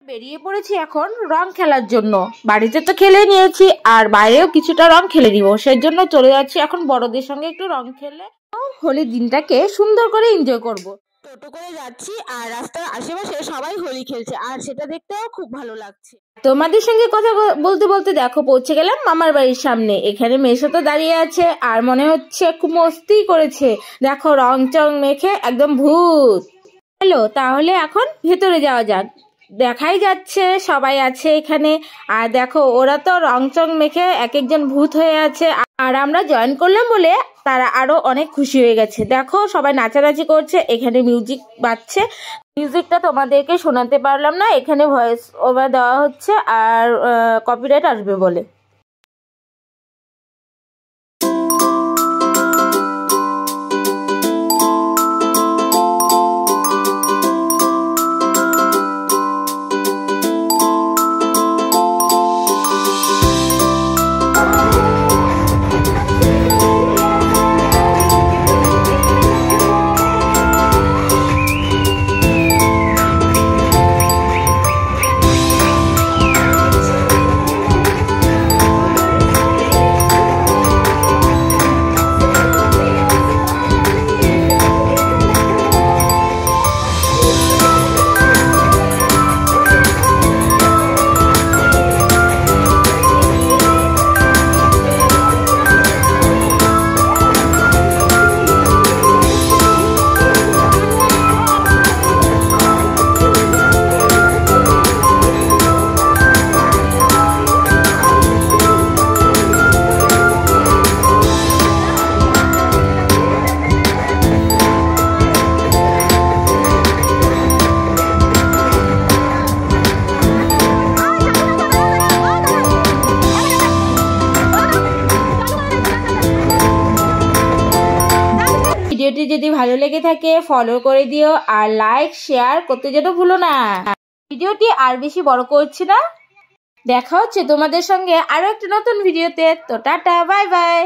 বেরিয়ে পড়েছি এখন রং খেলার জন্য। বাড়িতে তো খেলে নিয়েছি, আর বাইরেও কিছুটা রং খেলে নিব। সেই জন্য চলে যাচ্ছি এখন বড়দের সঙ্গে একটু রং খেলে হোলির দিনটাকে সুন্দর করে এনজয় করব। টোটো করে যাচ্ছি, আর রাস্তার আশেপাশে সবাই হোলি খেলছে, আর সেটা দেখতেও খুব ভালো লাগছে। তোমাদের সঙ্গে কথা বলতে বলতে দেখো পৌঁছে গেলাম মামার বাড়ির সামনে। এখানে মেসো তো দাঁড়িয়ে আছে, আর মনে হচ্ছে খুব মস্তি করেছে। দেখো রং চং মেখে একদম ভূত। হ্যালো, তাহলে এখন ভেতরে যাওয়া যাক। দেখাই যাচ্ছে সবাই আছে এখানে, আর দেখো ওরা তো রং চং মেখে এক একজন ভূত হয়ে আছে, আর আমরা জয়েন করলাম বলে তারা আরো অনেক খুশি হয়ে গেছে। দেখো সবাই নাচানাচি করছে, এখানে মিউজিক বাজছে। মিউজিকটা তোমাদেরকে শোনাতে পারলাম না, এখানে ভয়েস ওভার দেওয়া হচ্ছে, আর কপিরাইট আসবে বলে। ভিডিওটি যদি ভালো লেগে থাকে ফলো করে দিও, আর লাইক শেয়ার করতে যেন ভুলো না। ভিডিওটি আর বেশি বড় করছি না, দেখা হচ্ছে তোমাদের সঙ্গে আরো একটা নতুন ভিডিওতে। তো টাটা, বাই বাই।